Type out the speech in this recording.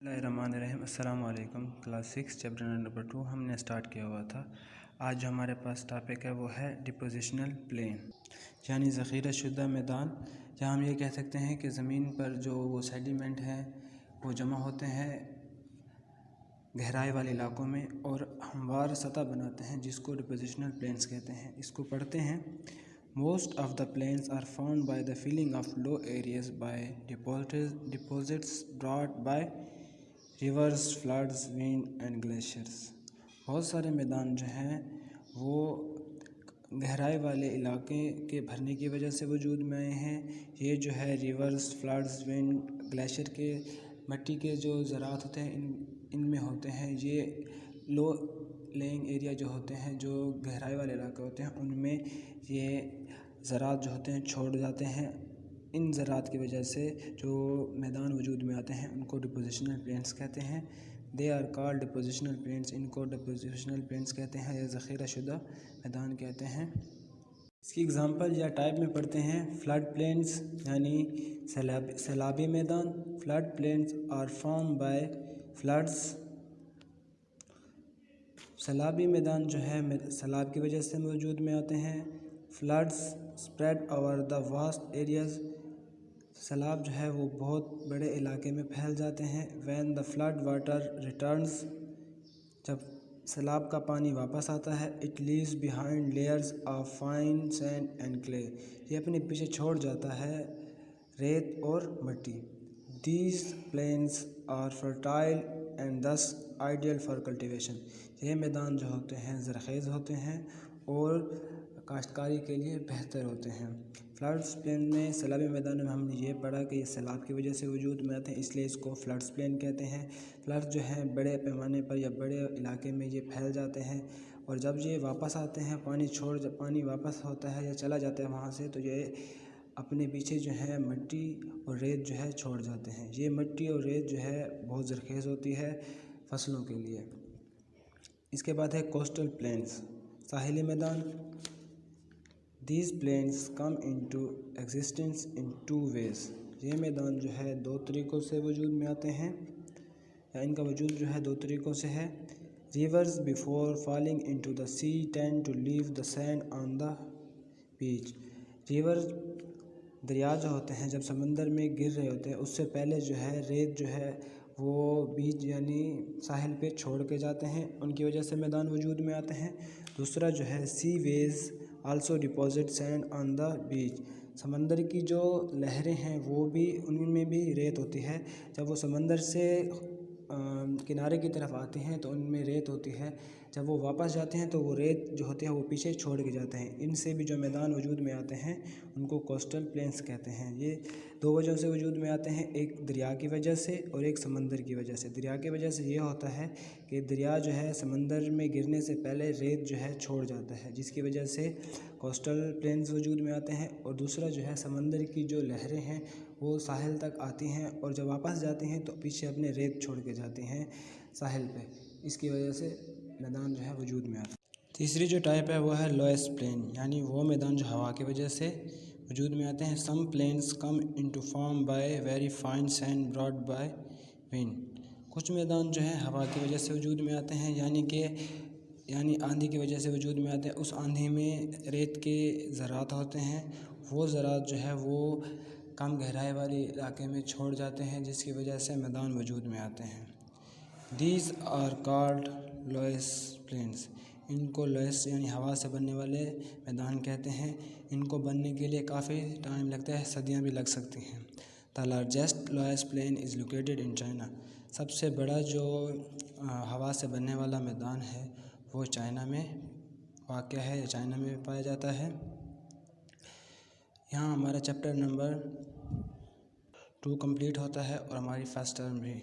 बिस्मिल्लाहिर्रहमानिर्रहीम। अस्सलाम वालेकुम। क्लास 6 चैप्टर नंबर 2 हमने स्टार्ट किया हुआ था। आज जो हमारे पास टॉपिक है वो है डिपोजिशनल प्लेन, यानी ज़ख़ीरा शुदा मैदान, जहाँ हम ये कह सकते हैं कि ज़मीन पर जो वो सेडिमेंट हैं वो जमा होते हैं गहराई वाले इलाकों में और हमवार सतह बनाते हैं, जिसको डिपोजिशनल प्लेन्स कहते हैं। इसको पढ़ते हैं। Most of the plains are found by the filling of low areas by deposits brought by rivers, floods, wind and glaciers. बहुत सारे मैदान जो हैं वो गहराई वाले इलाके के भरने की वजह से वजूद में आए हैं। ये जो है रिवर्स, फ्लड्स, विंड, ग्लेशियर के मिट्टी के जो ज़रात होते हैं इनमें होते हैं। ये लो लेइंग एरिया जो होते हैं, जो गहराई वाले इलाके होते हैं, उनमें ये ज़रात जो होते हैं छोड़ जाते हैं। इन ज़रात की वजह से जो मैदान वजूद में आते हैं उनको डिपोजिशनल प्लेन्स कहते हैं। They are called depositional plains. इनको डिपोजिशनल प्लेन्स कहते हैं या ज़ख़ीरा शुदा मैदान कहते हैं। इसकी एग्ज़ाम्पल या टाइप में पढ़ते हैं। फ्लड प्लेन्स यानी सैलाबी मैदान। Flood plains are form by floods. सैलाबी मैदान जो है सैलाब की वजह से वजूद में आते हैं। Floods spread over the vast areas. सैलाब जो है वो बहुत बड़े इलाके में फैल जाते हैं। When the flood water returns, जब सैलाब का पानी वापस आता है, it leaves behind layers of fine sand and clay. ये अपने पीछे छोड़ जाता है रेत और मिट्टी। These plains are fertile and thus ideal for cultivation. ये मैदान जो होते हैं ज़रख़ेज़ होते हैं और काश्तकारी के लिए बेहतर होते हैं। फ्लड्स प्लेन में सैलाबी मैदानों में हमने ये पढ़ा कि ये सैलाब की वजह से वजूद में आते हैं, इसलिए इसको फ्लड्स प्लेन कहते हैं। फ्लड्स जो हैं बड़े पैमाने पर या बड़े इलाके में ये फैल जाते हैं और जब ये वापस आते हैं, पानी वापस होता है या चला जाता है वहाँ से, तो ये अपने पीछे जो है मिट्टी और रेत जो है छोड़ जाते हैं। ये मिट्टी और रेत जो है बहुत ज़रख़ेज़ होती है फसलों के लिए। इसके बाद है कोस्टल प्लेन्स, साहिली मैदान। These plains come into existence in two ways। ये मैदान जो है दो तरीक़ों से वजूद में आते हैं या इनका वजूद जो है दो तरीक़ों से है। Rivers before falling into the sea tend to leave the sand on the beach। River दरिया जो होते हैं जब समंदर में गिर रहे होते हैं उससे पहले जो है रेत जो है वो बीच यानी साहिल पे छोड़ के जाते हैं, उनकी वजह से मैदान वजूद में आते हैं। दूसरा जो है sea waves also deposit sand on the beach. समंदर की जो लहरें हैं वो भी उनमें भी रेत होती है। जब वो समंदर से किनारे की तरफ आते हैं तो उनमें रेत होती है। जब वो वापस जाते हैं तो वो रेत जो होते हैं वो पीछे छोड़ के जाते हैं। इनसे भी जो मैदान वजूद में आते हैं उनको कोस्टल प्लेन्स कहते हैं। ये दो वजहों से वजूद में आते हैं, एक दरिया की वजह से और एक समंदर की वजह से। दरिया की वजह से ये होता है कि दरिया जो है समंदर में गिरने से पहले रेत जो है छोड़ जाता है, जिसकी वजह से कोस्टल प्लेन्स वजूद में आते हैं। और दूसरा जो है समंदर की जो लहरें हैं वो साहिल तक आती हैं और जब वापस जाती हैं तो पीछे अपने रेत छोड़ के जाती हैं साहिल पे, इसकी वजह से मैदान जो है वजूद में आता है। तीसरी जो टाइप है वो है लोएस्ट प्लेन, यानी वो मैदान जो हवा की वजह से वजूद में आते हैं। Some plains come into form by very fine sand brought by wind. कुछ मैदान जो है हवा की वजह से वजूद में आते हैं, यानी आंधी की वजह से वजूद में आते हैं। उस आंधी में रेत के ज़रात होते हैं, वो ज़रात जो है वो कम गहराई वाले इलाके में छोड़ जाते हैं, जिसकी वजह से मैदान वजूद में आते हैं। These are called loess plains. इनको लोएस यानी हवा से बनने वाले मैदान कहते हैं। इनको बनने के लिए काफ़ी टाइम लगता है, सदियां भी लग सकती हैं। The largest loess plain is located in China. सबसे बड़ा जो हवा से बनने वाला मैदान है वो चाइना में वाक़या है या चाइना में पाया जाता है। यहाँ हमारा चैप्टर नंबर 2 कंप्लीट होता है और हमारी फर्स्ट टर्म भी